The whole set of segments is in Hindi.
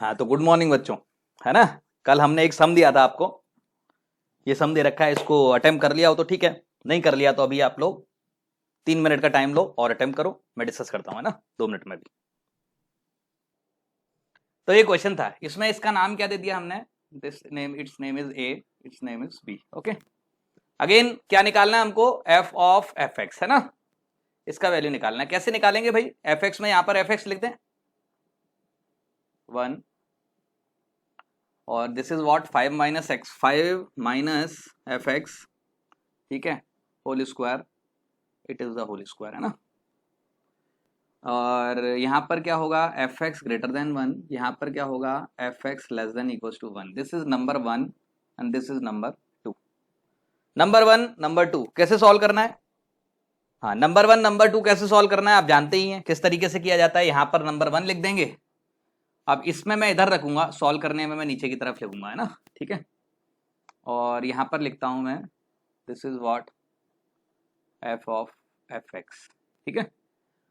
हाँ तो गुड मॉर्निंग बच्चों, है ना। कल हमने एक सम दिया था आपको, ये सम दे रखा है, इसको अटेम्प्ट कर लिया हो तो ठीक है, नहीं कर लिया तो अभी आप लोग 3 मिनट का टाइम लो और अटेम्प्ट करो, मैं डिस्कस करता हूँ, है ना, 2 मिनट में भी। तो ये क्वेश्चन था, इसमें इसका नाम क्या दे दिया हमने, this name, it's name is A, it's name is B. Okay, again क्या निकालना है हमको, एफ ऑफ एफ एक्स, है ना, इसका वैल्यू निकालना है। कैसे निकालेंगे भाई, एफ एक्स में यहां पर एफ एक्स लिख दें 1, और this is what 5 minus x, 5 minus f x, ठीक है, whole square, it is the whole square, है ना। और यहां पर क्या होगा, एफ एक्स ग्रेटर देन 1, यहां पर क्या होगा, f x less than equal to 1। This is number 1 and this is number 2। Number 1 number 2 कैसे सॉल्व करना है, हाँ नंबर 1 नंबर 2 कैसे सॉल्व करना है आप जानते ही हैं किस तरीके से किया जाता है। यहां पर नंबर 1 लिख देंगे, अब इसमें मैं इधर रखूंगा, सॉल्व करने में मैं नीचे की तरफ लिखूंगा, है ना, ठीक है। और यहां पर लिखता हूं मैं, this is what F of F x, ठीक है।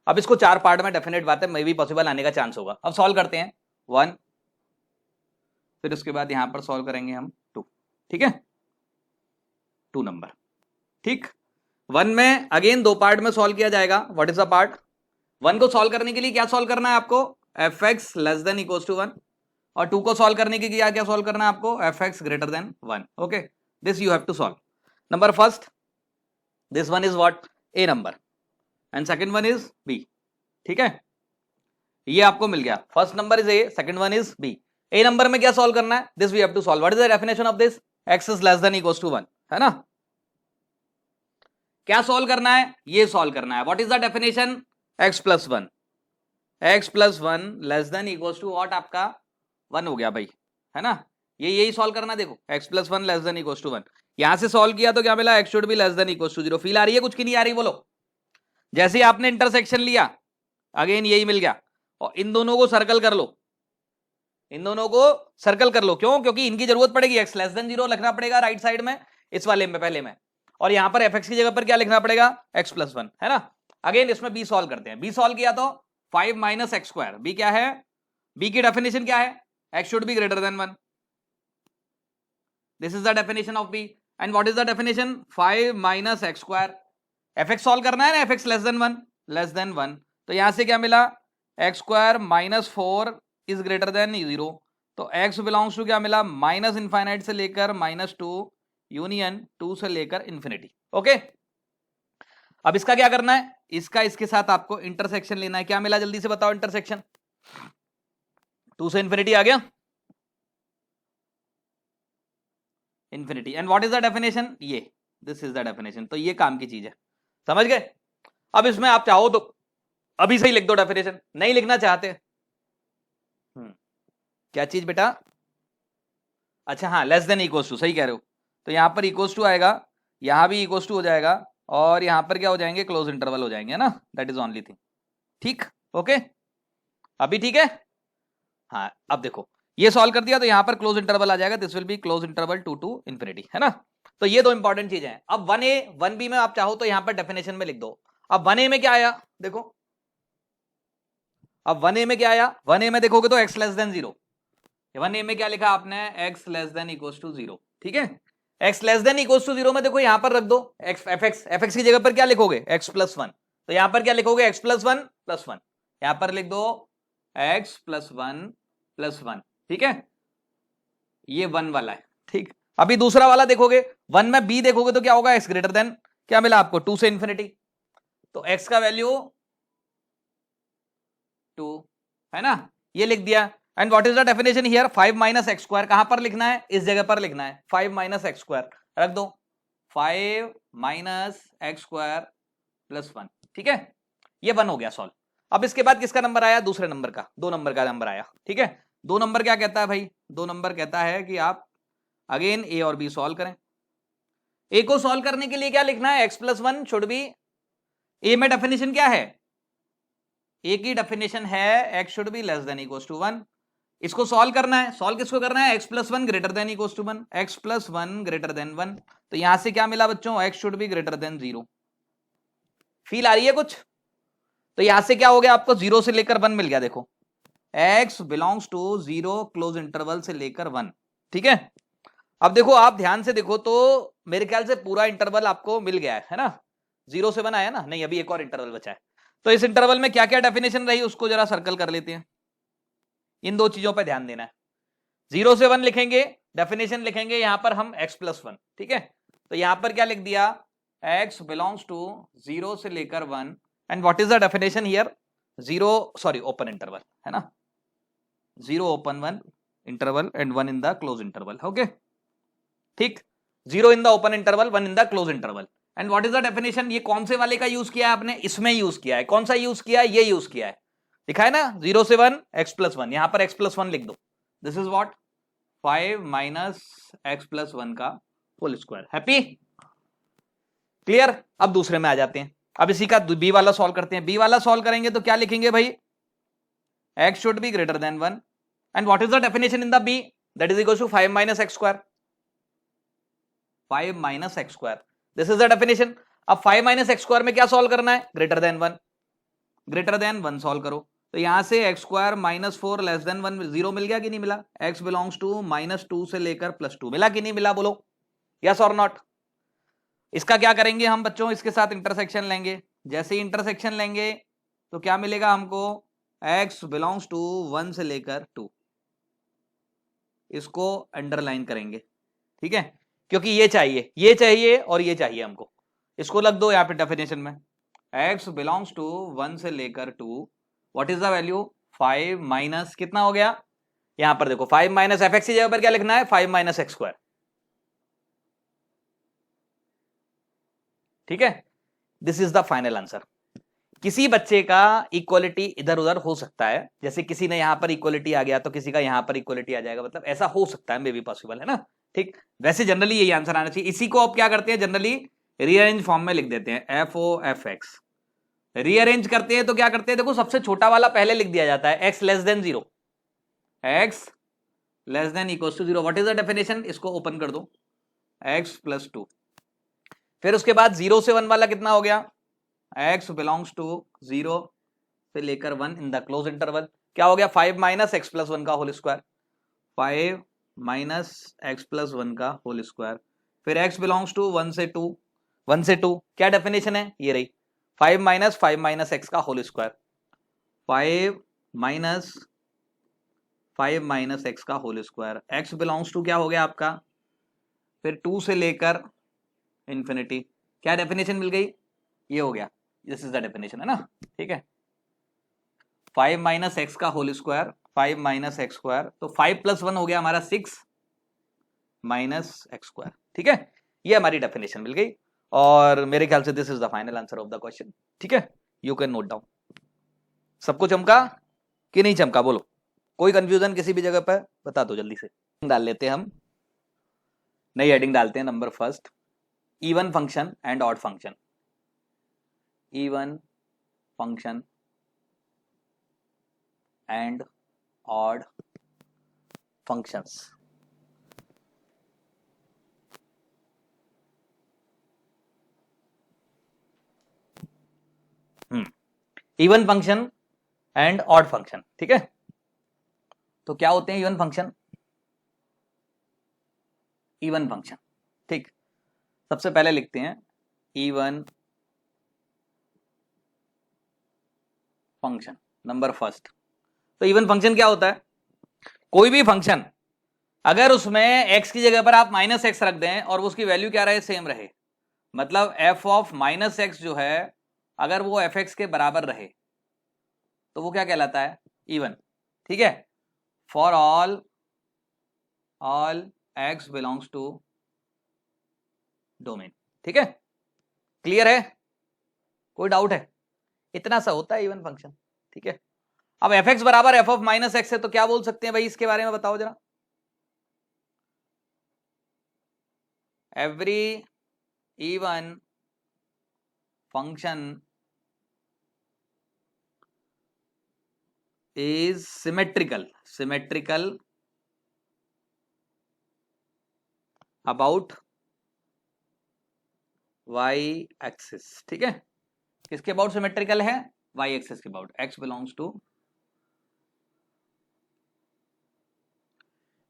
अब इसको 4 पार्ट में, डेफिनेट बात है, मे भी पॉसिबल आने का चांस होगा। अब सॉल्व करते हैं 1, फिर उसके बाद यहां पर सॉल्व करेंगे हम 2, ठीक है, 2 नंबर, ठीक। 1 में अगेन 2 पार्ट में सॉल्व किया जाएगा। व्हाट इज द पार्ट, 1 को सॉल्व करने के लिए क्या सॉल्व करना है आपको, f x less than equal to 1, और 2 को सॉल्व करने के लिए क्या सॉल्व करना है आपको, f x greater than 1। Okay, this you have to solve. Number first, this one is what, A number, and second one is B, ठीक है, ये आपको मिल गया। First number is A, second one is B. A number में क्या सॉल्व करना है, this we have to solve. What is the definition of this, x is less than equal to 1, है ना। क्या सॉल्व करना है, ये सॉल्व करना है। What is the definition, x plus 1, x plus 1 less than equal to what, आपका 1 हो गया भाई, है ना। ये यही सॉल्व करना, देखो x plus 1 less than equal to 1, यहां से सॉल्व किया तो क्या मिला, x should be less than equal to 0। Feel आ रही है कुछ की नहीं आ रही, बोलो। जैसे ही आपने इंटरसेक्शन लिया, अगेन यही मिल गया, और इन दोनों को सर्कल कर लो, इन दोनों को सर्कल कर लो, क्यों, क्योंकि इनकी जरूरत पड़ेगी, एक्स लेस देन 0 लिखना पड़ेगा राइट साइड में, इस वाले में पहले में, और यहां पर एफ एक्स की जगह पर क्या लिखना पड़ेगा, एक्स प्लस 1, है ना। अगेन इसमें बी सॉल्व करते हैं। बी सॉल्व किया तो 5 माइनस एक्स स्क्वायर, बी क्या है, बी की डेफिनेशन क्या है, x should be greater than 1, this is the definition of B. And what is the definition, 5 minus x square, f x solve करना है ना, f x less than 1, less than 1, तो यहां से क्या मिला, x square minus 4 is greater than 0, तो एक्स बिलोंग्स टू क्या मिला, माइनस इनफाइनाइट से लेकर -2 यूनियन 2 से लेकर इंफिनिटी। ओके, अब इसका क्या करना है, इसका इसके साथ आपको इंटरसेक्शन लेना है। क्या मिला जल्दी से बताओ, इंटरसेक्शन 2 से इंफिनिटी आ गया, infinity. And what is the definition, ये, दिस इज द डेफिनेशन। तो ये काम की चीज है, समझ गए। अब इसमें आप चाहो तो अभी से ही लिख दो डेफिनेशन, नहीं लिखना चाहते, क्या चीज बेटा, अच्छा हाँ, लेस देन इक्वल्स टू, सही कह रहे हो, तो यहां पर इक्वल्स टू आएगा, यहां भी इक्वल्स टू हो जाएगा, और यहां पर क्या हो जाएंगे, क्लोज इंटरवल हो जाएंगे, है ना, दैट इज ओनली थिंग, ठीक। ओके, अभी ठीक है, हाँ। अब देखो ये सॉल्व कर दिया तो यहां पर क्लोज इंटरवल आ जाएगा, this will be close interval to infinity, है ना। तो ये दो इंपॉर्टेंट चीजें हैं। अब 1a 1b में आप चाहो तो यहां पर डेफिनेशन में लिख दो। अब 1a में क्या आया देखो, अब 1a में क्या आया, 1a में देखोगे तो x लेस देन 0, 1a में क्या लिखा आपने, x less than equal to 0, ठीक है। x less than equal to 0 में देखो यहां पर रख दो x, fx की जगह पर क्या लिखोगे, x प्लस 1, तो यहां पर क्या लिखोगे, x प्लस 1 प्लस 1, यहां पर लिख दो x प्लस 1 प्लस 1, ठीक है, ये 1 वाला है, ठीक। अभी दूसरा वाला देखोगे, 1 में b देखोगे तो क्या होगा, x ग्रेटर देन, क्या मिला आपको, 2 से इंफिनिटी, तो x का वैल्यू 2, है ना, ये लिख दिया। And what is the definition here, 5 minus x square, कहां पर लिखना है, इस जगह पर लिखना है, 5 माइनस एक्स स्क्वायर रख दो, 5 माइनस एक्स स्क्वायर प्लस 1, ठीक है, ये 1 हो गया सॉल्व। अब इसके बाद किसका नंबर आया, दूसरे नंबर का, 2 नंबर का नंबर आया, ठीक है। 2 नंबर क्या कहता है भाई, 2 नंबर कहता है कि आप अगेन ए और बी सॉल्व करें। ए को सॉल्व करने के लिए क्या लिखना है, x plus 1 should be, A में डेफिनेशन क्या है, ए की डेफिनेशन है x should be less than equal to 1। इसको सॉल्व करना है, सॉल्व किसको करना है, x plus 1 greater than equal to 1, x plus 1 greater than 1, तो यहां से क्या मिला बच्चों, x should be greater than 0। Feel आ रही है कुछ, तो यहां से क्या हो गया आपको, 0 से लेकर 1 मिल गया, देखो x belongs to 0 close interval से लेकर 1। ठीक है, अब देखो आप ध्यान से देखो तो मेरे ख्याल से पूरा इंटरवल आपको मिल गया है ना, 0 से 1 आया ना, नहीं अभी एक और इंटरवल बचा है। तो इस इंटरवल में क्या क्या डेफिनेशन रही उसको जरा सर्कल कर लेते हैं, इन दो चीजों पर ध्यान देना है। 0 से 1 लिखेंगे, डेफिनेशन लिखेंगे यहां पर हम x+1। ठीक है, तो यहां पर क्या लिख दिया, x बिलोंग्स टू 0 से लेकर 1 and what is the definition here, 0 sorry open interval है ना, 0 open 1 interval and 1 in the close interval. Okay ठीक, 0 in the open interval 1 in the close interval and what is the definition, ये कौन से वाले का यूज किया है आपने, इसमें यूज किया है, कौन सा यूज किया है, ये यूज किया है, लिखा है ना 0 से 1 x+1, यहां पर x+1 लिख दो, this is what 5 minus x+1 का होल स्क्वायर। Happy, clear. अब दूसरे में आ जाते हैं, अब इसी का बी वाला सॉल्व करते हैं। बी वाला सॉल्व करेंगे तो क्या लिखेंगे भाई, x should be greater than 1 and what is the definition in the B, that is equal to 5 minus x square, 5 minus x square, this is the definition. अब 5 माइनस एक्स स्क्वायर में क्या सॉल्व करना है, greater than 1, greater than 1 solve करो, तो यहां से एक्स स्क्वायर -4 लेस देन 1 0 मिल गया कि नहीं मिला, x बिलोंग्स टू -2 से लेकर +2 मिला कि नहीं मिला, बोलो यस और नॉट। इसका क्या करेंगे हम बच्चों, इसके साथ इंटरसेक्शन लेंगे, जैसे ही इंटरसेक्शन लेंगे तो क्या मिलेगा हमको, x बिलोंग्स टू 1 से लेकर 2, इसको अंडरलाइन करेंगे। ठीक है, क्योंकि ये चाहिए और ये चाहिए हमको, इसको लग दो यहाँ पे डेफिनेशन में, x बिलोंग्स टू 1 से लेकर 2, what is the value 5 minus कितना हो गया, यहां पर देखो 5 माइनस एफ एक्स की जगह पर क्या लिखना है, 5 माइनस एक्स स्क्वायर। ठीक है, this is the final answer. किसी बच्चे का इक्वलिटी इधर उधर हो सकता है, जैसे किसी ने यहां पर इक्वलिटी आ गया तो किसी का यहां पर इक्वलिटी आ जाएगा, मतलब ऐसा हो सकता है, मे बी पॉसिबल है ना। ठीक, वैसे जनरली यही आंसर आना चाहिए। इसी को आप क्या करते हैं, जनरली रीअरेंज फॉर्म में लिख देते हैं, f o f x. Rearrange करते हैं तो क्या करते हैं, देखो सबसे छोटा वाला पहले लिख दिया जाता है, x less than 0, x less than equal to 0, what is the definition, इसको ओपन कर दो, x+2, फिर उसके बाद 0 से 1 वाला कितना हो गया, x बिलोंग्स टू 0 से लेकर 1 इन द क्लोज इंटरवल, क्या हो गया 5 माइनस x+1 का होल स्क्वायर, 5 माइनस x+1 का होल स्क्वायर, फिर x बिलोंग्स टू 1 से 2, 1 से 2 क्या डेफिनेशन है, ये रही 5 माइनस x का होल स्क्वायर, 5 माइनस x का whole square, x belongs to क्या हो गया आपका, फिर 2 से लेकर इंफिनिटी, क्या डेफिनेशन मिल गई, ये हो गया, दिस इज द डेफिनेशन है ना। ठीक है, 5 माइनस एक्स का whole square, 5 minus x square, तो 5 + 1 हो गया हमारा 6 माइनस एक्स स्क्वायर। ठीक है, ये हमारी डेफिनेशन मिल गई और मेरे ख्याल से this is the final answer of the question. ठीक है, यू कैन नोट डाउन। सबको चमका कि नहीं चमका, बोलो, कोई कंफ्यूजन किसी भी जगह पर बता दो जल्दी से। डाल लेते हैं हम, नई हेडिंग डालते हैं, number first, even function and odd function, even function and odd functions. Even function and odd function. ठीक है, तो क्या होते हैं इवन फंक्शन, इवन फंक्शन, ठीक, सबसे पहले लिखते हैं इवन फंक्शन, नंबर फर्स्ट। तो इवन फंक्शन क्या होता है, कोई भी फंक्शन अगर उसमें x की जगह पर आप -x रख दें और उसकी वैल्यू क्या रहे, सेम रहे, मतलब f ऑफ -x जो है अगर वो fx के बराबर रहे तो वो क्या कहलाता है, इवन। ठीक है, for all x belongs to domain. ठीक है, क्लियर है, कोई डाउट है, इतना सा होता है इवन फंक्शन। ठीक है, अब fx बराबर f ऑफ -x है तो क्या बोल सकते हैं भाई, इसके बारे में बताओ जरा। Every even function is symmetrical about y axis। ठीक है, किसके अबाउट सिमेट्रिकल है, y एक्सिस के अबाउट, x बिलोंग्स टू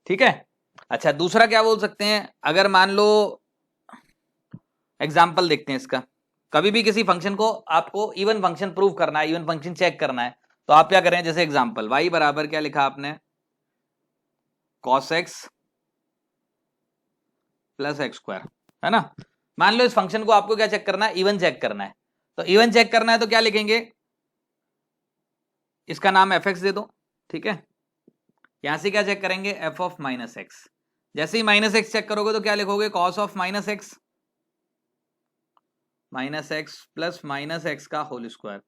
ठीक है। अच्छा दूसरा क्या बोल सकते हैं, अगर मान लो एग्जाम्पल देखते हैं इसका, कभी भी किसी फंक्शन को आपको इवन फंक्शन प्रूव करना है, इवन फंक्शन चेक करना है, तो आप क्या करें, जैसे एग्जाम्पल y बराबर क्या लिखा आपने, cos x plus x square, है ना। मान लो इस फंक्शन को आपको क्या चेक करना है, इवन चेक करना है, तो इवन चेक करना है तो क्या लिखेंगे, इसका नाम एफ एक्स दे दो, ठीक है। यहां से क्या चेक करेंगे, एफ ऑफ माइनस एक्स, जैसे ही माइनस एक्स चेक करोगे तो क्या लिखोगे, cos of minus x plus minus x का होल स्क्वायर,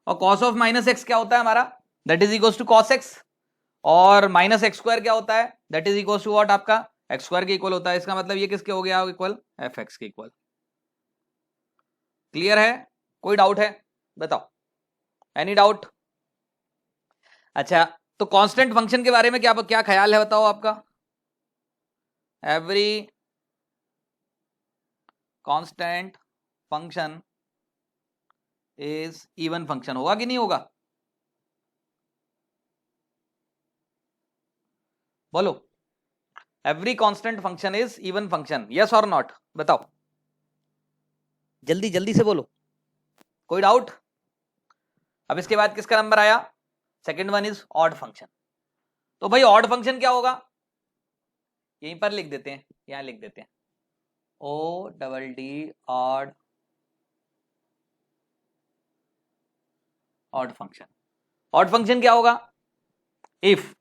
और कॉस ऑफ माइनस एक्स क्या होता है हमारा, that is equal to cos x, और माइनस एक्स स्क्वायर क्या होता है, that is equal to what, आपका एक्स स्क्वायर के इक्वल होता है। इसका मतलब ये किसके हो गया इक्वल, एफ एक्स के इक्वल। क्लियर है, कोई डाउट है बताओ, एनी डाउट। अच्छा तो कांस्टेंट फंक्शन के बारे में क्या क्या ख्याल है बताओ आपका, every constant function is even function, होगा कि नहीं होगा, बोलो। Every constant function is even function, yes और नॉट, बताओ जल्दी जल्दी से बोलो, कोई डाउट। अब इसके बाद किसका नंबर आया, second one is odd function. तो भाई ऑड फंक्शन क्या होगा, यहीं पर लिख देते हैं, यहां लिख देते हैं, O double D odd, odd function. Odd function क्या होगा, if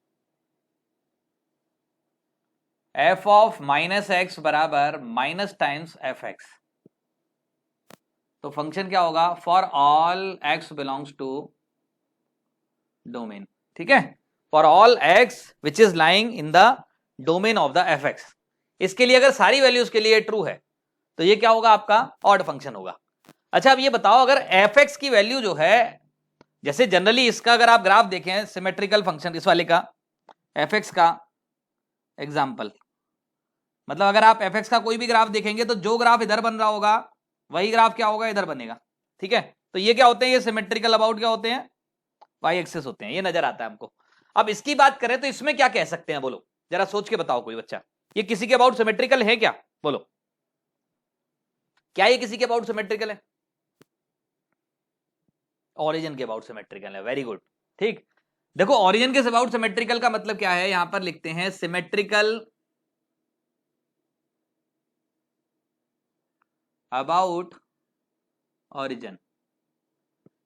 f of minus x बराबर माइनस टाइम्स एफ एक्स, तो फंक्शन क्या होगा, for all x belongs to domain, ठीक है, for all x which is lying in the domain of the f x. इसके लिए अगर सारी वैल्यूज के लिए ट्रू है तो ये क्या होगा, आपका ऑड फंक्शन होगा। अच्छा अब ये बताओ, अगर एफ एक्स की वैल्यू जो है, जैसे जनरली इसका अगर आप ग्राफ देखें सिमेट्रिकल फंक्शन इस वाले का, एफ एक्स का एग्जाम्पल, मतलब अगर आप एफ एक्स का कोई भी ग्राफ देखेंगे तो जो ग्राफ इधर बन रहा होगा वही ग्राफ क्या होगा, इधर बनेगा, ठीक है। तो ये क्या होते हैं, ये सिमेट्रिकल अबाउट क्या होते हैं, वाई एक्सिस होते हैं, ये नजर आता है हमको। अब इसकी बात करें तो इसमें क्या कह सकते हैं, बोलो जरा सोच के बताओ कोई बच्चा, ये किसी के अबाउट सिमेट्रिकल है क्या, बोलो क्या ये किसी के अबाउट सिमेट्रिकल है, ओरिजिन के अबाउट सिमेट्रिकल है, वेरी गुड, ठीक। देखो ओरिजिन के अबाउट सिमेट्रिकल का मतलब क्या है, यहां पर लिखते हैं सिमेट्रिकल अबाउट ओरिजिन।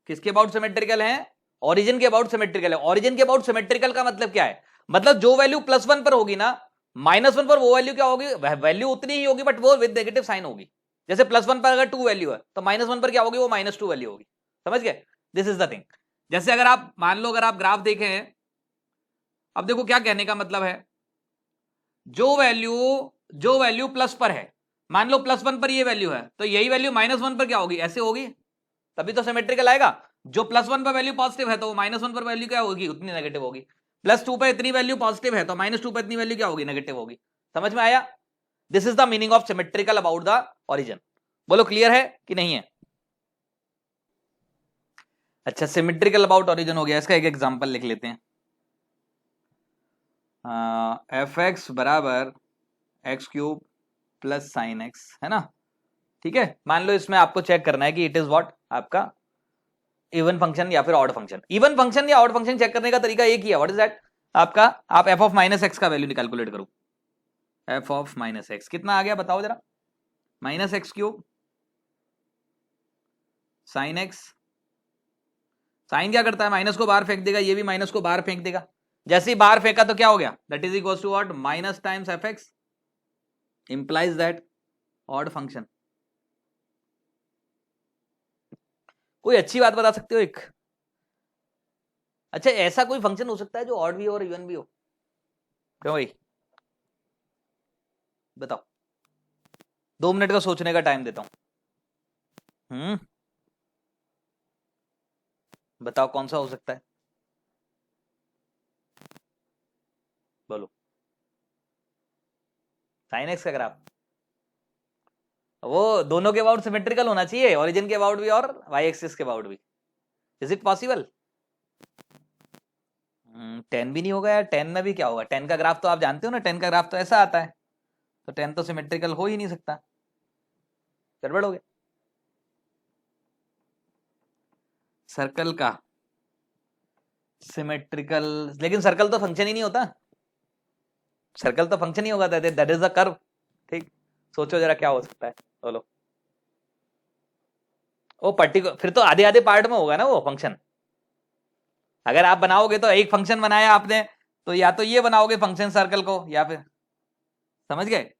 किसके अबाउट सिमेट्रिकल है, ओरिजिन के अबाउट सिमेट्रिकल है। ओरिजिन के अबाउट सिमेट्रिकल का मतलब क्या है, मतलब जो वैल्यू प्लस वन पर होगी ना, माइनस वन पर वो वैल्यू क्या होगी, वैल्यू उतनी ही होगी बट वो विद नेगेटिव साइन होगी। जैसे प्लस वन पर अगर टू वैल्यू है तो माइनस वन पर क्या होगी, वो माइनस टू वैल्यू होगी, समझ गए, दिस इज द थिंग। जैसे अगर आप मान लो, अगर आप ग्राफ देखें, अब देखो क्या कहने का मतलब है, जो वैल्यू प्लस पर है, मान लो प्लस वन पर ये वैल्यू है तो यही वैल्यू माइनस वन पर क्या होगी, ऐसे होगी, तभी तो सिमेट्रिकल आएगा। जो प्लस वन पर वैल्यू पॉजिटिव है तो वो माइनस वन पर वैल्यू क्या होगी, उतनी नेगेटिव होगी। प्लस टू पर इतनी वैल्यू पॉजिटिव है तो माइनस टू पर इतनी वैल्यू क्या होगी, नेगेटिव होगी। समझ में आया, this is the meaning of symmetrical about the origin. बोलो क्लियर है कि नहीं है। अच्छा सिमेट्रिकल अबाउट ओरिजिन हो गया, इसका एक एग्जांपल लिख लेते हैं, एफ एक्स बराबर x cube plus sine x, है ना, ठीक है। मान लो इसमें आपको चेक करना है कि इट इज व्हाट, आपका इवन फंक्शन या फिर ऑड फंक्शन। इवन फंक्शन या ऑड फंक्शन चेक करने का तरीका एक ही है, व्हाट इज दैट, आपका आप एफ ऑफ माइनस एक्स का वैल्यू कैलकुलेट करो, एफ ऑफ माइनस एक्स कितना आ गया बताओ जरा, minus x cube sine x. Sine क्या करता है, माइनस को बाहर फेंक देगा, ये भी माइनस को बाहर फेंक देगा, जैसे ही बाहर फेंका तो क्या हो गया, that is equal to what, minus times f x, implies that odd function. कोई अच्छी बात बता सकते हो एक, अच्छा ऐसा कोई फंक्शन हो सकता है जो ऑड भी हो और इवन भी हो, क्यों भाई बताओ, 2 मिनट का सोचने का टाइम देता हूं, बताओ कौन सा हो सकता है, बोलो। साइन एक्स का ग्राफ, वो दोनों के अबाउट सिमेट्रिकल होना चाहिए, ओरिजिन के अबाउट भी और वाई एक्सिस के अबाउट भी, इज इट पॉसिबल, 10 भी नहीं होगा यार, 10 में भी क्या होगा, 10 का ग्राफ तो आप जानते हो ना, 10 का ग्राफ तो ऐसा आता है, तो 10 तो सिमेट्रिकल हो ही नहीं सकता, गड़बड़ हो गया। सर्कल का सिमेट्रिकल, लेकिन सर्कल तो फंक्शन ही नहीं होता, सर्कल तो फंक्शन ही होगा, दैट इज अ कर्व। ठीक, सोचो जरा क्या हो सकता है, बोलो। वो पर्टिकुलर फिर तो आधे आधे पार्ट में होगा ना वो फंक्शन। अगर आप बनाओगे तो एक फंक्शन बनाया आपने, तो या तो ये बनाओगे फंक्शन सर्कल को, या फिर, समझ गए,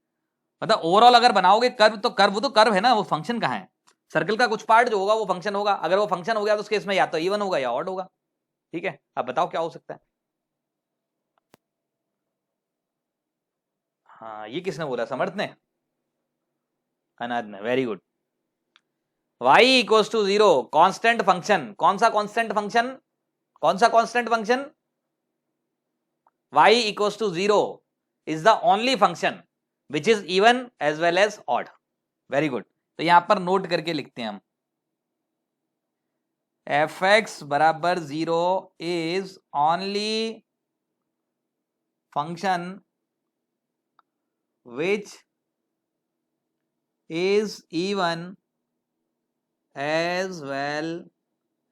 मतलब ओवरऑल अगर बनाओगे कर्व तो कर्व, वो तो कर्व है ना, वो फंक्शन कहाँ है। सर्कल का कुछ पार्ट जो होगा वो फंक्शन होगा, अगर वो फंक्शन हो गया तो उस केस में या तो इवन होगा या ऑड होगा। ठीक है, अब बताओ क्या हो सकता है। हाँ, ये किसने बोला, समर्थ ने, अनाद ने, very good. y equals to 0, constant function, कौन सा कांस्टेंट फंक्शन, कौन सा constant function, y equals to 0 is the only function which is even as well as odd. Very good, तो यहां पर नोट करके लिखते हैं हम, fx बराबर 0 is only function which is even as well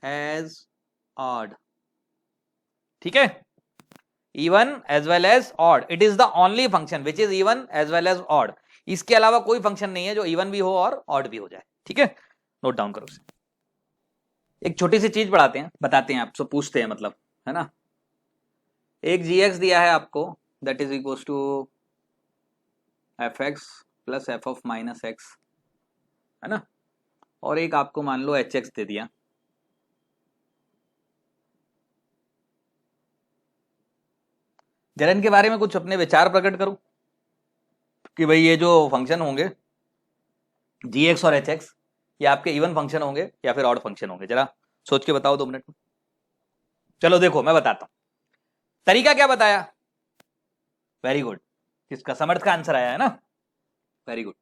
as odd. ठीक है, even as well as odd, it is the only function which is even as well as odd. इसके अलावा कोई फंक्शन नहीं है जो इवन भी हो और ऑड भी हो जाए। ठीक है, नोट डाउन करो। एक छोटी सी चीज पढ़ाते हैं, बताते हैं, आपसे पूछते हैं, मतलब है ना। एक जी दिया है आपको, that is equal to f x plus f of minus x, है ना, और एक आपको मान लो एच एक्स दे दिया। जरा इनके बारे में कुछ अपने विचार प्रकट करो कि भाई ये जो फंक्शन होंगे जी एक्स और एच एक्स, ये आपके इवन फंक्शन होंगे या फिर ऑड फंक्शन होंगे, जरा सोच के बताओ 2 मिनट में। चलो देखो मैं बताता हूं, तरीका क्या बताया, वेरी गुड, किसका, समर्थ का आंसर आया है ना, very good.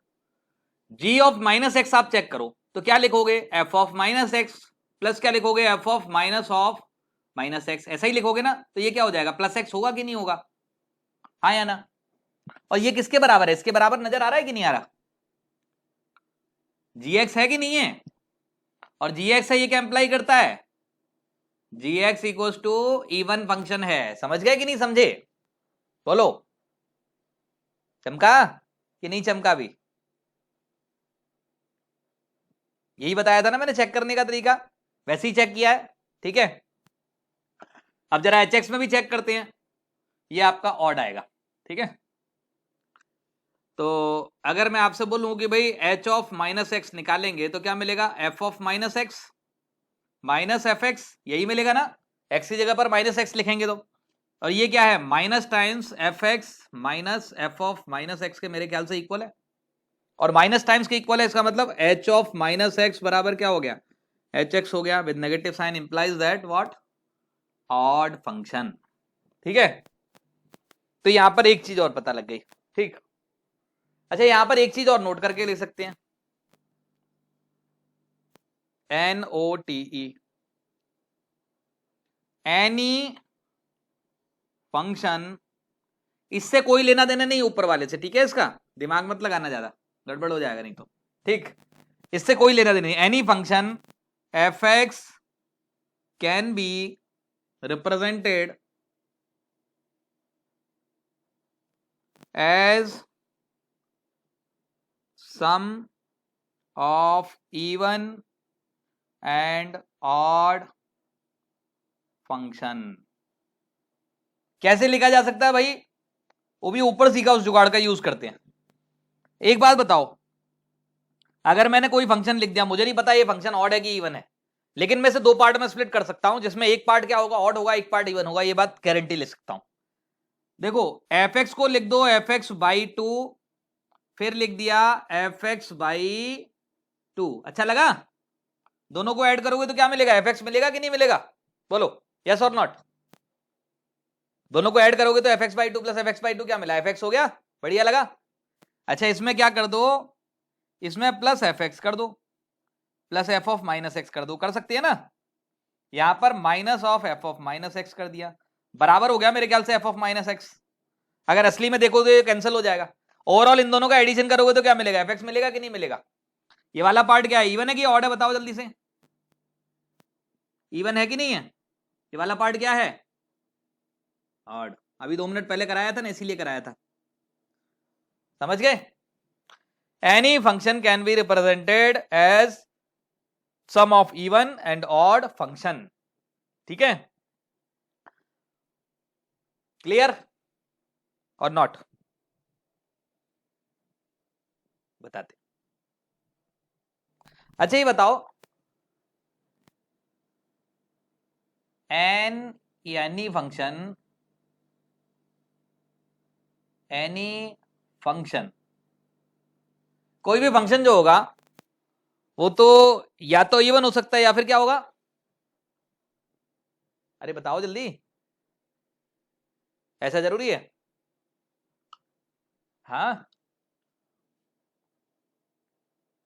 G of minus x आप चेक करो तो क्या लिखोगे, f of minus x plus क्या लिखोगे, एफ ऑफ माइनस एक्स, ऐसा ही लिखोगे ना, तो ये क्या हो जाएगा, प्लस एक्स होगा कि नहीं होगा, हाँ या ना। और ये किसके बराबर है, इसके बराबर नजर आ रहा है कि नहीं आ रहा, जी एक्स है कि नहीं है, और जी एक्स है, ये क्या इंप्लाई करता है, जी x equal to even function है, समझ गए कि नहीं समझे, बोलो, चमका कि नहीं चमका भी, यही बताया था ना मैंने चेक करने का तरीका, वैसे ही चेक किया है। ठीक है, अब जरा एच एक्स में भी चेक करते हैं, ये आपका ऑड आएगा। ठीक है, तो अगर मैं आपसे बोलूं कि भाई एच ऑफ माइनस एक्स निकालेंगे तो क्या मिलेगा, F of minus x minus f x, यही मिलेगा ना, एक्स की जगह पर माइनस एक्स लिखेंगे तो, और ये क्या है, minus times f x minus F of minus x के मेरे ख्याल से इक्वल है, और माइनस टाइम्स के इक्वल है, इसका मतलब एच ऑफ माइनस एक्स बराबर क्या हो गया, एच एक्स हो गया, with negative sign implies that what, odd function. ठीक है, तो यहां पर एक चीज और पता लग गई। ठीक, अच्छा यहां पर एक चीज और नोट करके ले सकते हैं, NOTE, एनी फंक्शन, इससे कोई लेना देना नहीं ऊपर वाले से, ठीक है, इसका दिमाग मत लगाना ज्यादा, गड़बड़ हो जाएगा नहीं तो। ठीक, इससे कोई लेना देना नहीं, any function f x can be represented as sum of even and odd function. कैसे लिखा जा सकता है भाई, वो भी ऊपर सीखा उस जुगाड़ का यूज करते हैं। एक बात बताओ, अगर मैंने कोई फंक्शन लिख दिया, मुझे नहीं पता ये फंक्शन ऑड है कि इवन है, लेकिन मैं इसे 2 पार्ट में स्प्लिट कर सकता हूं, जिसमें एक पार्ट क्या होगा, ऑड होगा, एक पार्ट इवन होगा, ये बात गारंटी ले सकता हूं। देखो एफ एक्स को लिख दो एफ एक्स बाई 2, फिर लिख दिया एफ एक्स बाई 2, अच्छा लगा, दोनों को ऐड करोगे तो क्या मिलेगा, एफ एक्स मिलेगा कि नहीं मिलेगा, बोलो यस और नॉट, दोनों को ऐड करोगे तो F x by 2 plus F x by 2 क्या मिला, एफ एक्स हो गया, बढ़िया लगा। अच्छा इसमें क्या कर दो, इसमें प्लस एफ एक्स कर दो, plus f of minus x कर दो, कर सकते हैं ना, यहां पर minus of F of minus x कर दिया, बराबर हो गया मेरे ख्याल से एफ ऑफ माइनस एक्स। अगर असली में देखो तो ये कैंसिल हो जाएगा। ओवरऑल इन दोनों का एडिशन करोगे तो क्या मिलेगा, एफ एक्स मिलेगा कि नहीं मिलेगा। ये वाला पार्ट क्या है, इवन है कि ऑड है, बताओ जल्दी से। इवन है कि नहीं है, ये वाला पार्ट क्या है, ऑड। अभी 2 मिनट पहले कराया था ना, इसीलिए कराया था, समझ गए। Any function can be represented as sum of even and odd function, ठीक है, क्लियर और नॉट, बताते। अच्छा ये बताओ, एनी फंक्शन, कोई भी फंक्शन जो होगा वो तो या तो इवन हो सकता है या फिर क्या होगा, अरे बताओ जल्दी, ऐसा जरूरी है। हाँ,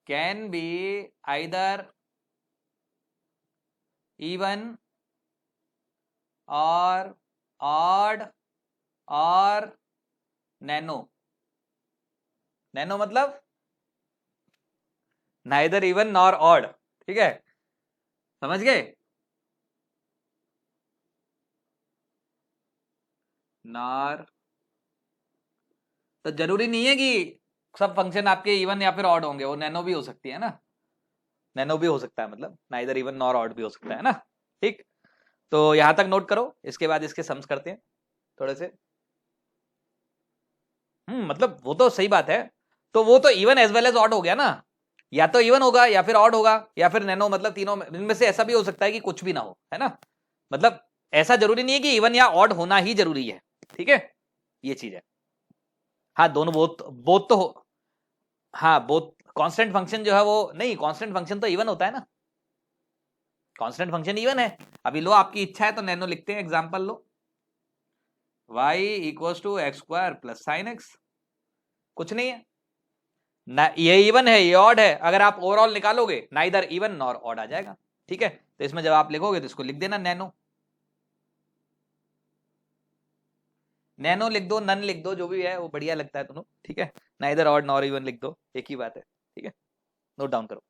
कैन बी आइदर इवन और ऑड और नैनो। नैनो मतलब नाइदर इवन नॉर ऑड, ठीक है, समझ गए। नॉर, तो जरूरी नहीं है कि सब फंक्शन आपके इवन या फिर ऑड होंगे, वो नैनो भी हो सकती है ना, नैनो भी हो सकता है, मतलब नाइदर इवन नॉर ऑड भी हो सकता है ना, ठीक। तो यहां तक नोट करो, इसके बाद इसके सम्स करते हैं थोड़े से। मतलब वो तो सही बात है, तो वो तो even as well as odd हो गया ना, या तो इवन होगा या फिर ऑड होगा या फिर नैनो, मतलब तीनों इनमें से ऐसा भी हो सकता है कि कुछ भी ना हो, है ना, मतलब ऐसा जरूरी नहीं है कि इवन या ऑड होना ही जरूरी है, ठीक है, ये चीज है। हाँ दोनों, बोथ बोथ तो हो, हाँ बोथ। कांस्टेंट फंक्शन जो है वो नहीं, कांस्टेंट फंक्शन तो इवन होता है ना, कांस्टेंट फंक्शन इवन है। अभी लो आपकी इच्छा है तो नैनो लिखते हैं, एग्जांपल लो, y equals to x square plus sine x, कुछ नहीं है ना, ये इवन है ये ऑड है, अगर आप ओवरऑल निकालोगे नाइदर इवन नॉर ऑड आ जाएगा, ठीक है। तो इसमें जब आप लिखोगे तो इसको लिख देना नैनो, नैनो लिख दो, नन लिख दो, जो भी है वो बढ़िया लगता है दोनों, ठीक है, नाइदर ऑड नॉर इवन लिख दो, एक ही बात है, ठीक है, नोट डाउन करो।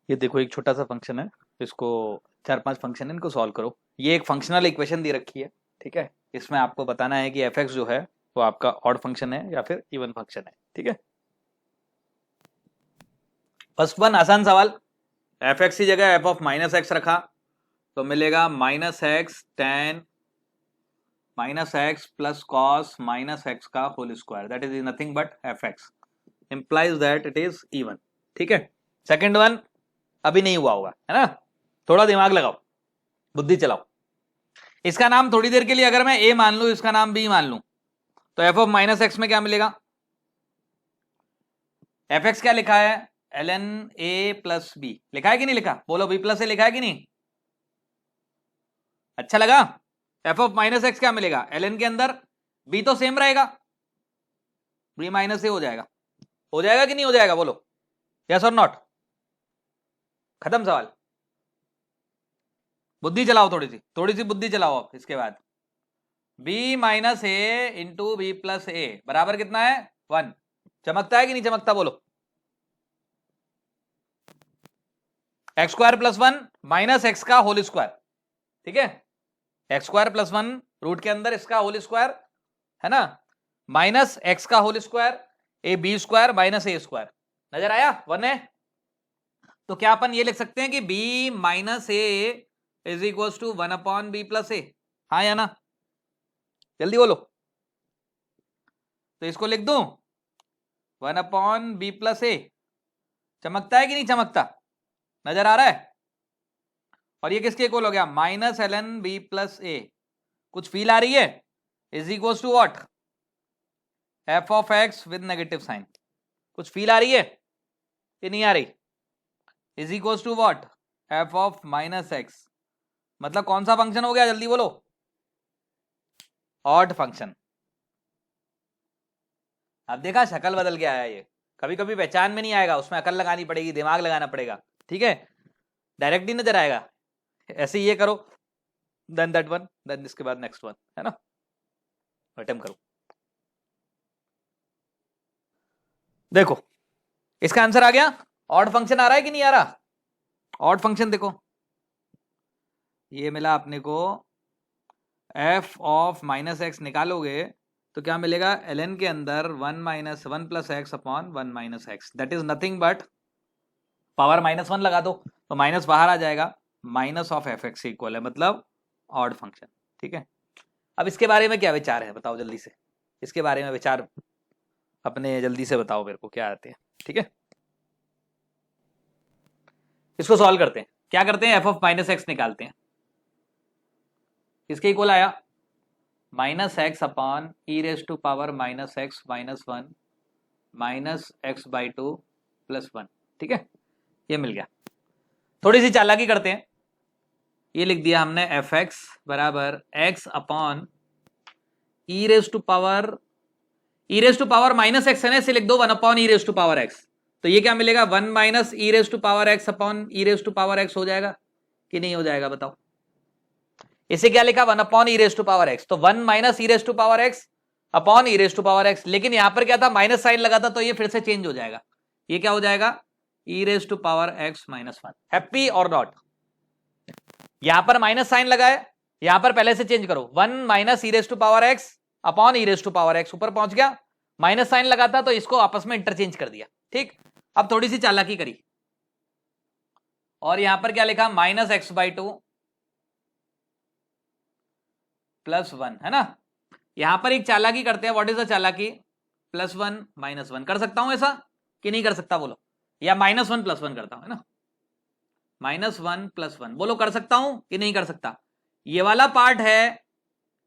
ये देखो एक छोटा सा फंक्शन है, इसको 4-5 फंक्शन है, इनको सॉल्व करो। ये एक फंक्शनल इक्वेशन दे रखी है, ठीक है, इसमें आपको बताना है कि एफ एक्स जो है वो आपका ऑड फंक्शन है या फिर इवन फंक्शन है, ठीक है। फर्स्ट वन आसान सवाल, एफ एक्स की जगह एफ ऑफ माइनस एक्स रखा तो मिलेगा minus x tan minus x plus cos minus x का whole square, that is nothing but f x, implies that it is even, ठीक है। सेकेंड वन अभी नहीं हुआ होगा, है ना, थोड़ा दिमाग लगाओ, बुद्धि चलाओ। इसका नाम थोड़ी देर के लिए अगर मैं ए मान लू, इसका नाम बी मान लू, तो एफ ऑफ माइनस एक्स में क्या मिलेगा, एफ एक्स क्या लिखा है, l n a plus b लिखा है कि नहीं लिखा, बोलो बी प्लस ए लिखा है कि नहीं, अच्छा लगा। एफ ऑफ माइनस एक्स क्या मिलेगा, एल एन के अंदर बी तो सेम रहेगा, बी माइनस ए हो जाएगा कि नहीं हो जाएगा, बोलो यस और नॉट, खत्म सवाल। बुद्धि चलाओ, थोड़ी सी बुद्धि चलाओ आप। इसके बाद b माइनस ए इंटू बी प्लस ए बराबर कितना है 1, चमकता है कि नहीं चमकता, बोलो। X square plus 1 minus x का होल स्क्वायर, ठीक है, एक्स स्क्वायर प्लस 1 रूट के अंदर इसका होल स्क्वायर, है ना, माइनस एक्स का whole square, a b square minus a square, नजर आया 1 है। तो क्या अपन ये लिख सकते हैं कि b minus A is equal to 1 upon B plus A, हाँ या ना, जल्दी बोलो। तो इसको लिख दूं 1 अपॉन बी प्लस ए, चमकता है कि नहीं चमकता, नजर आ रहा है। और ये किसके इक्वल हो गया, minus l n B plus A, कुछ फील आ रही है, is equal to what, f of x with negative sign, कुछ फील आ रही है कि नहीं आ रही, is equal to what, f of minus x, मतलब कौन सा फंक्शन हो गया, जल्दी बोलो, ऑड फंक्शन। अब देखा शक्ल बदल के आया, ये कभी कभी पहचान में नहीं आएगा, उसमें अकल लगानी पड़ेगी, दिमाग लगाना पड़ेगा, ठीक है, डायरेक्ट नहीं नजर आएगा। ऐसे ये करो, देन दैट वन, देन इसके बाद नेक्स्ट वन, है ना। अटेम्प्ट करो। देखो इसका आंसर आ गया। ऑड फंक्शन आ रहा है कि नहीं आ रहा? ऑड फंक्शन देखो, ये मिला अपने को f ऑफ माइनस एक्स निकालोगे तो क्या मिलेगा, ln के अंदर 1 plus x upon 1 minus x, that is nothing but power -1 लगा दो तो माइनस बाहर आ जाएगा, minus of F x equal है, मतलब ऑड फंक्शन। ठीक है, अब इसके बारे में क्या विचार है बताओ जल्दी से, इसके बारे में विचार अपने जल्दी से बताओ मेरे को क्या आते हैं। ठीक है, इसको सॉल्व करते हैं। क्या करते हैं, एफ ऑफ माइनस एक्स निकालते हैं। किसके इक्वल आया, minus x upon e raise to power minus x minus 1 minus x by 2 plus 1। ठीक है, ये मिल गया। थोड़ी सी चालाकी करते हैं, ये लिख दिया हमने एफ एक्स बराबर x upon e raise to power minus x है ना, इसे लिख दो 1 upon e raise to power x. तो ये क्या मिलेगा, 1 minus e raise to power x upon e raise to power x हो जाएगा कि नहीं हो जाएगा बताओ। इसे क्या लिखा, 1 upon e raise to power x, तो 1 minus e raise to power x upon e raise to power x. लेकिन यहां पर क्या था, माइनस साइन लगा था, तो ये फिर से चेंज हो जाएगा, ये क्या हो जाएगा, e raise to power x minus 1। Happy और नॉट, यहां पर माइनस साइन लगाए, यहां पर पहले से चेंज करो, 1 minus e raise to power x upon e raise to power x, ऊपर पहुंच गया, माइनस साइन लगा था तो इसको आपस में इंटरचेंज कर दिया। ठीक, अब थोड़ी सी चालाकी करी और यहां पर क्या लिखा, माइनस एक्स बाई 2 प्लस 1, है ना। यहां पर एक चालाकी करते हैं, व्हाट इज द चालाकी, प्लस 1 माइनस 1 कर सकता हूं ऐसा कि नहीं कर सकता बोलो, या माइनस 1 प्लस 1 करता हूं, है ना, माइनस 1 प्लस 1 बोलो, कर सकता हूं कि नहीं कर सकता। ये वाला पार्ट है,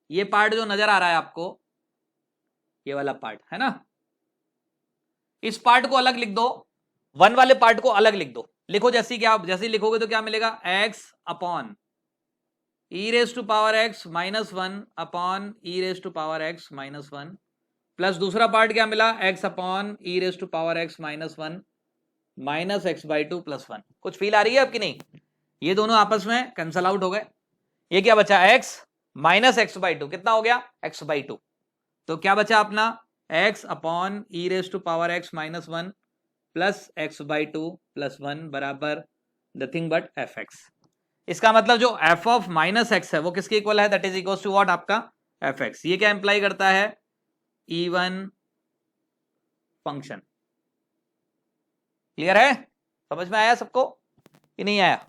ये पार्ट जो नजर आ रहा है आपको, ये वाला पार्ट है ना, इस पार्ट को अलग लिख दो, 1 वाले पार्ट को अलग लिख दो। लिखो जैसी, क्या जैसे लिखोगे तो क्या मिलेगा, x upon e raise to power x minus 1 upon e raise to power x minus 1 plus दूसरा पार्ट क्या मिला, x upon e raise to power x minus 1 minus x by 2 plus 1। कुछ फील आ रही है आपकी नहीं, ये दोनों आपस में कैंसल आउट हो गए, ये क्या बचा, x माइनस एक्स बाई 2, कितना हो गया, x बाई 2। तो क्या बचा अपना, x upon e raise to power x minus 1 plus x by 2 plus 1 बराबर नथिंग बट एफ एक्स। इसका मतलब जो f ऑफ माइनस एक्स है वो किसके इक्वल है, that is equal to what, आपका एफ एक्स। ये क्या इंप्लाई करता है, इवन फंक्शन। क्लियर है, समझ में आया सबको कि नहीं आया,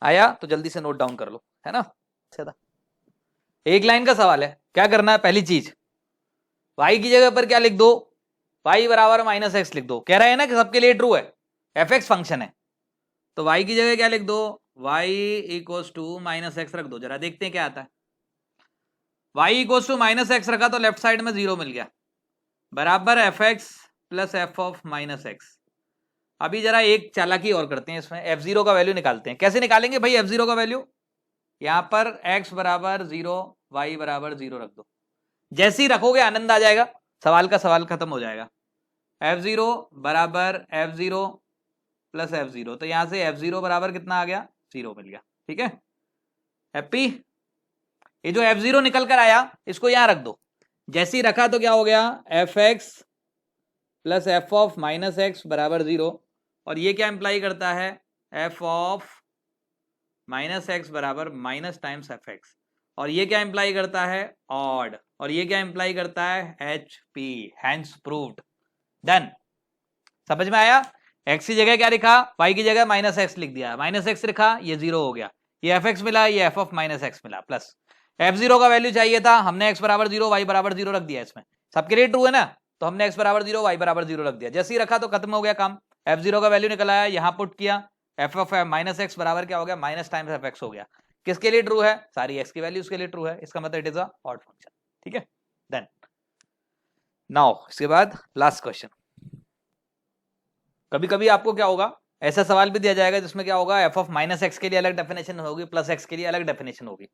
आया तो जल्दी से नोट डाउन कर लो, है ना। सीधा एक लाइन का सवाल है, क्या करना है, पहली चीज y की जगह पर क्या लिख दो, y बराबर माइनस एक्स लिख दो। कह रहा है ना कि सबके लिए ट्रू है, एफ एक्स फंक्शन है, तो y की जगह क्या लिख दो, y equals to minus x रख दो, जरा देखते हैं क्या आता है। y equals to minus x रखा तो लेफ्ट साइड में 0 मिल गया, बराबर f x plus f of minus x. अभी जरा एक चालाकी और करते हैं, इसमें f0 का वैल्यू निकालते हैं। कैसे निकालेंगे भाई f0 का वैल्यू, यहां पर x बराबर 0 y बराबर 0 रख दो, जैसे ही रखोगे आनंद आ जाएगा, सवाल का सवाल खत्म हो जाएगा। f0 बराबर f0 प्लस f0, तो यहां से f0 बराबर कितना आ गया, 0 मिल गया। ठीक है, हैप्पी। ये जो f0 निकल कर आया इसको यहां रख दो, जैसे ही रखा तो क्या हो गया, F x plus f of minus x बराबर 0, और ये क्या इंप्लाई करता है, एफ ऑफ माइनस एक्स बराबर माइनस टाइम्स एफ एक्स, और ये क्या इंप्लाई करता है, ऑड, और ये क्या इंप्लाई करता है, h p, hence proved, done. समझ में आया, एक्स की जगह क्या लिखा, वाई की जगह माइनस एक्स लिख दिया, माइनस एक्स लिखा, ये 0 हो गया, ये एफ एक्स मिला, ये एफ ऑफ माइनस एक्स मिला, प्लस f0 का वैल्यू चाहिए था, हमने x बराबर 0 y बराबर 0 रख दिया, इसमें सबके लिए ट्रू है ना, तो हमने x बराबर 0 y बराबर 0 रख दिया, जैसे ही रखा तो खत्म हो गया काम। f0 का वैल्यू निकल आया, यहां पुट किया, f ऑफ माइनस एक्स बराबर क्या हो गया, माइनस टाइम्स एफ एक्स हो गया। किसके लिए ट्रू है, सारी x की वैल्यूज के लिए ट्रू है, इसका मतलब it is a odd function. ठीक है, देन नाउ इसके बाद लास्ट क्वेश्चन। कभी कभी आपको क्या होगा, ऐसा सवाल भी दिया जाएगा जिसमें क्या होगा, f ऑफ माइनस एक्स के लिए अलग डेफिनेशन होगी, प्लस एक्स के लिए अलग डेफिनेशन होगी,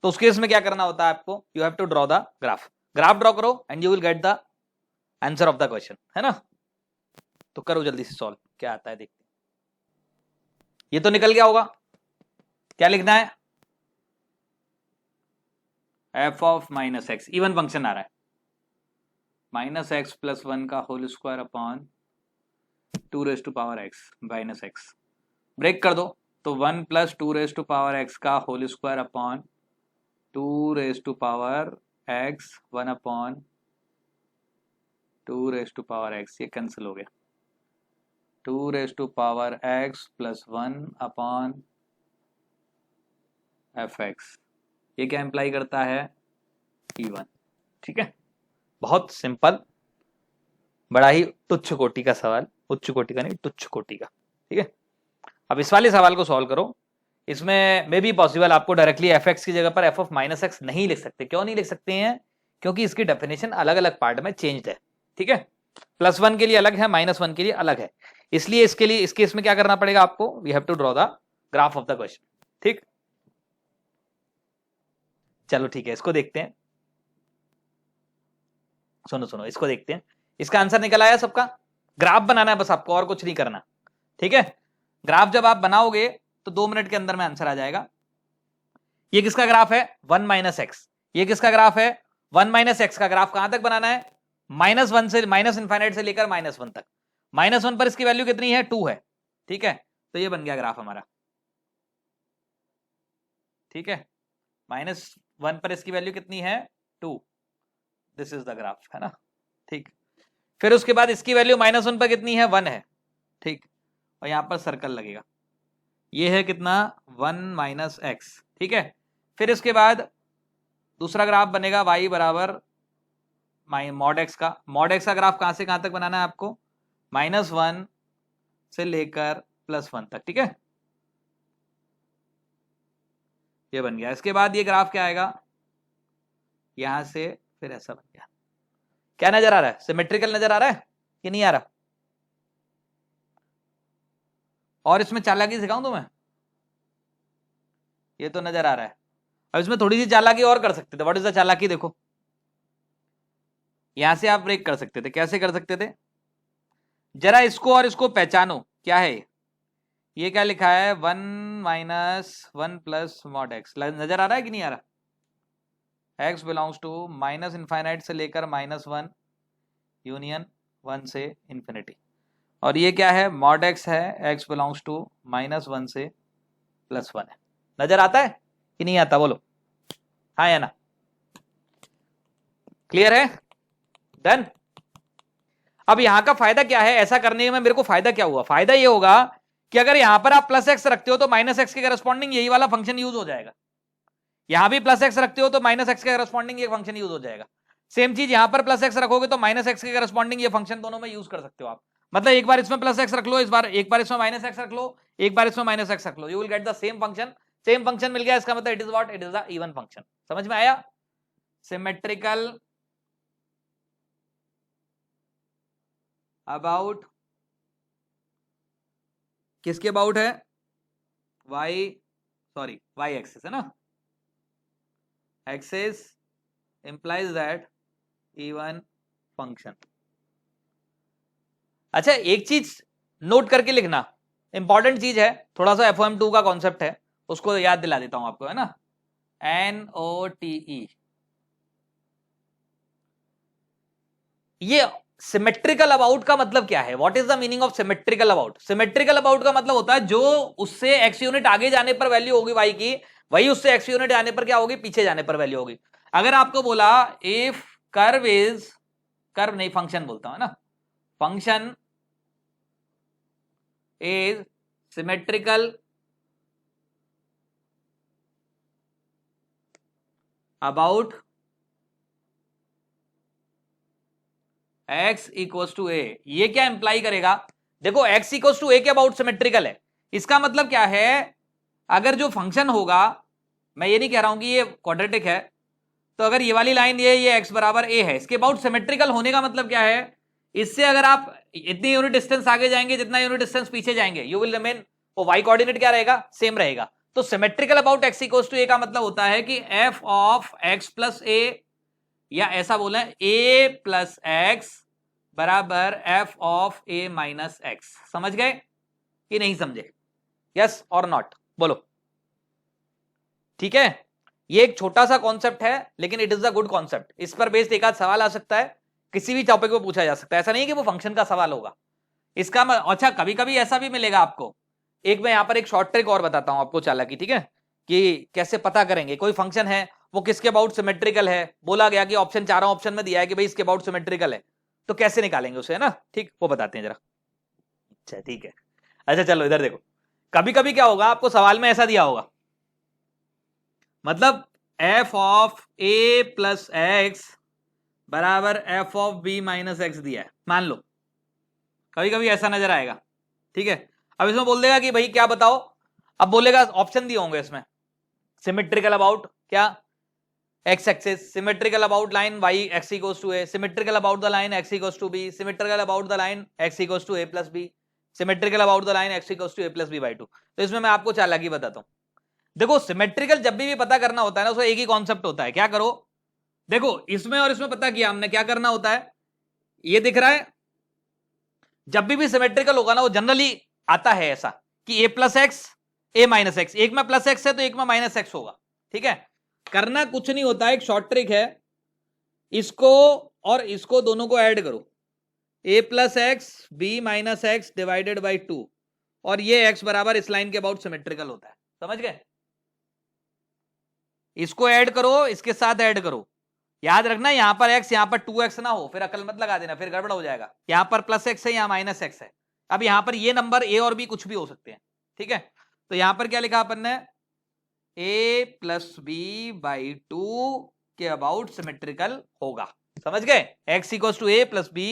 तो उस केस में क्या करना होता है आपको, you have to draw the graph, graph draw करो and you will get the answer of the question, है ना। तो करो जल्दी से सॉल्व, क्या आता है देखते हैं। ये तो निकल गया होगा, क्या लिखना है, f of minus x, even function आ रहा है, माइनस एक्स प्लस वन का whole square upon 2 raise to power x minus x, break कर दो तो 1 plus 2 raise to power x का whole square upon 2 raise to power x 1 upon 2 raise to power x, ये कैंसिल हो गया, 2 raise to power x plus 1 upon f x, ये क्या इंप्लाई करता है E1। ठीक है, बहुत सिंपल, बड़ा ही तुच्छ कोटि का सवाल, उच्च कोटि का नहीं, तुच्छ कोटि का। ठीक है, अब इस वाले सवाल को सॉल्व करो। इसमें मे बी पॉसिबल आपको डायरेक्टली एफ एक्स की जगह पर एफ ऑफ माइनस एक्स नहीं लिख सकते। क्यों नहीं लिख सकते हैं? क्योंकि इसकी डेफिनेशन अलग अलग पार्ट में चेंज है। ठीक है, प्लस वन के लिए अलग है, माइनस वन के लिए अलग है, इसलिए इसके लिए इस केस में क्या करना पड़ेगा आपको, we have to draw the graph of the question. ठीक, चलो ठीक है, इसको देखते हैं, सुनो सुनो इसको देखते हैं। इसका आंसर निकल आया सबका? ग्राफ बनाना है बस आपको, और कुछ नहीं करना। ठीक है, ग्राफ जब आप बनाओगे तो 2 मिनट के अंदर में आंसर आ जाएगा। ये किसका ग्राफ है? 1 माइनस एक्स। ये किसका ग्राफ है? 1 माइनस एक्स का ग्राफ कहां तक बनाना है? -1 से माइनस इनफाइनाइट से लेकर -1 तक। -1 पर इसकी वैल्यू कितनी है? 2 है। ठीक है, तो ये बन गया ग्राफ हमारा। ठीक है, -1 पर इसकी वैल्यू कितनी है? 2। दिस इज द ग्राफ, है ना? ठीक, फिर उसके बाद इसकी वैल्यू -1 पर कितनी है? 1 है। ठीक, और यहां पर सर्कल लगेगा, ये है कितना? 1 माइनस एक्स। ठीक है, फिर इसके बाद दूसरा ग्राफ बनेगा y बराबर मॉड एक्स का। मॉड एक्स का ग्राफ कहां से कहां तक बनाना है आपको? -1 से लेकर +1 तक। ठीक है, ये बन गया। इसके बाद ये ग्राफ क्या आएगा? यहां से फिर ऐसा बन गया। क्या नजर आ रहा है? सिमेट्रिकल नजर आ रहा है कि नहीं आ रहा? और इसमें चालाकी सिखाऊं तुम्हें? ये तो नजर आ रहा है। अब इसमें थोड़ी सी चालाकी और कर सकते थे। व्हाट इज द चालाकी? देखो, यहां से आप ब्रेक कर सकते थे। कैसे कर सकते थे? जरा इसको और इसको पहचानो, क्या है ये क्या लिखा है? 1 माइनस 1 प्लस मॉड एक्स। नजर आ रहा है कि नहीं आ रहा? x belongs to minus infinite से लेकर -1 यूनियन 1 से इंफिनिटी। और ये क्या है? मॉड एक्स है, x बिलोंग्स टू -1 से +1 है। नजर आता है कि नहीं आता? बोलो हाँ या ना। क्लियर है? डन। अब यहां का फायदा क्या है ऐसा करने में? मेरे को फायदा क्या हुआ? फायदा ये होगा कि अगर यहां पर आप +x रखते हो तो -x के करस्पॉन्डिंग यही वाला फंक्शन यूज हो जाएगा। यहां भी +x रखते हो तो -x के करस्पॉन्डिंग ये फंक्शन यूज हो जाएगा। सेम चीज यहां पर +x रखोगे तो -x के करस्पॉन्डिंग ये फंक्शन दोनों में यूज कर सकते हो आप। मतलब एक बार इसमें +x रख लो, इस बार एक बार इसमें -x रख लो, एक बार इसमें -x रख लो, you will get the same function. Same function मिल गया, इसका मतलब it is what? It is the even function. समझ में आया? सिमेट्रिकल अबाउट, किसके अबाउट है? y एक्सिस है ना? Axis implies that even function. अच्छा, एक चीज नोट करके लिखना, इंपॉर्टेंट चीज है, थोड़ा सा FOM2 का कॉन्सेप्ट है, उसको याद दिला देता हूं आपको, है ना? NOTE, ये सिमेट्रिकल अबाउट का मतलब क्या है? What is the meaning of symmetrical about? Symmetrical about का मतलब होता है जो उससे x यूनिट आगे जाने पर वैल्यू होगी y की, वही उससे x यूनिट आने पर क्या होगी? पीछे जाने पर वैल्यू होगी। अगर आपको बोला इफ कर्व इज, कर्व नहीं फंक्शन बोलता हूं ना, function is symmetrical about x equals to A, ये क्या इंप्लाई करेगा? देखो x इक्वल्स टू ए के अबाउट सिमेट्रिकल है, इसका मतलब क्या है? अगर जो फंक्शन होगा, मैं ये नहीं कह रहा हूं कि ये क्वाड्रेटिक है, तो अगर ये वाली लाइन ये x बराबर a है, इसके अबाउट सिमेट्रिकल होने का मतलब क्या है? इससे अगर आप इतनी यूनिट डिस्टेंस आगे जाएंगे जितना यूनिट डिस्टेंस पीछे जाएंगे, यू विल रिमेन, वो y कोऑर्डिनेट क्या रहेगा? सेम रहेगा। तो symmetrical about x equals to a का मतलब होता है कि f of x plus a, या ऐसा बोला a प्लस x बराबर f of a minus x। समझ गए कि नहीं समझे? यस और नॉट बोलो। ठीक है, ये एक छोटा सा कॉन्सेप्ट है लेकिन it is a good concept. इस पर बेस्ड एक आध सवाल आ सकता है, किसी भी टॉपिक पे पूछा जा सकता है, ऐसा नहीं कि वो फंक्शन का सवाल होगा इसका। अच्छा कभी कभी ऐसा भी मिलेगा आपको, एक मैं यहां पर एक शॉर्ट ट्रिक और बताता हूं आपको चालाकी, ठीक है, कि कैसे पता करेंगे कोई फंक्शन है वो किसके अबाउट सिमेट्रिकल है। बोला गया कि ऑप्शन चारों ऑप्शन में दिया है कि भाई इसके अबाउट सिमेट्रिकल है, तो कैसे निकालेंगे उसे, है ना, ठीक, वो बताते हैं जरा। अच्छा ठीक है, अच्छा चलो इधर देखो, कभी कभी क्या होगा आपको सवाल में ऐसा दिया होगा, मतलब f of A plus x बराबर f of B minus x दिया है, मान लो कभी कभी ऐसा नजर आएगा, ठीक है। अब इसमें बोल देगा कि भाई क्या बताओ, अब बोलेगा ऑप्शन दिए होंगे इसमें, सिमेट्रिकल अबाउट क्या x axis, symmetrical about line y x equals to a, symmetrical about the line x equals to b, symmetrical about the line x equals to a plus b, symmetrical about the line x equals to a plus b by 2। तो इसमें मैं आपको चालाकी बताता हूं, देखो सिमेट्रिकल जब भी पता करना होता है ना उसका एक ही कॉन्सेप्ट होता है, क्या करो, देखो इसमें और इसमें पता किया हमने, क्या करना होता है, ये दिख रहा है, जब भी सिमेट्रिकल होगा ना वो जनरली आता है ऐसा कि a plus x A minus x, एक में प्लस एक्स है तो एक में माइनस एक्स होगा, ठीक है। करना कुछ नहीं होता, एक शॉर्ट ट्रिक है, इसको और इसको दोनों को ऐड करो, a plus x b minus x divided by 2, और ये x बराबर इस लाइन के अबाउट सिमेट्रिकल होता है, समझ गए। इसको ऐड करो, इसके साथ ऐड करो, याद रखना यहां पर x यहां पर 2x ना हो, फिर अकल मत लगा देना, फिर गड़बड़ हो जाएगा। यहां पर प्लस एक्स है, यहां माइनस एक्स है, अब यहां पर ये नंबर a और b कुछ भी हो सकते हैं, ठीक है। तो यहां पर क्या लिखा अपन ने, a प्लस बी बाई 2 के अबाउट सिमेट्रिकल होगा, समझ गए, x equals to a plus b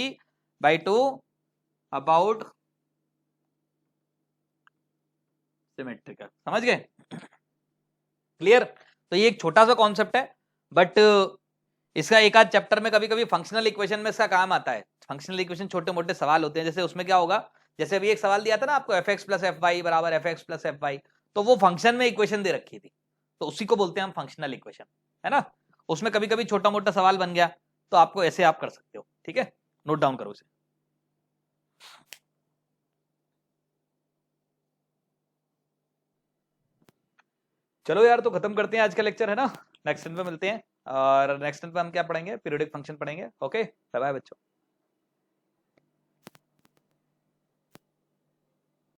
by 2 about symmetrical, समझ गए, क्लियर। तो ये एक छोटा सा कॉन्सेप्ट है, बट इसका एक आध चैप्टर में कभी कभी फंक्शनल इक्वेशन में इसका काम आता है। फंक्शनल इक्वेशन छोटे मोटे सवाल होते हैं, जैसे उसमें क्या होगा, जैसे अभी एक सवाल दिया था ना आपको, f x plus f y बराबर f x plus f y, तो वो फंक्शन में इक्वेशन दे रखी थी, तो उसी को बोलते हैं हम फंक्शनल इक्वेशन, है ना। उसमें कभी कभी छोटा मोटा सवाल बन गया तो आपको ऐसे आप कर सकते हो, ठीक है, नोट डाउन करो उसे। चलो यार, तो खत्म करते हैं आज का लेक्चर, है ना, नेक्स्ट दिन पे मिलते हैं, और नेक्स्ट दिन पे हम क्या पढ़ेंगे, पीरियोडिक फंक्शन पढ़ेंगे। ओके, बाय बाय बच्चों।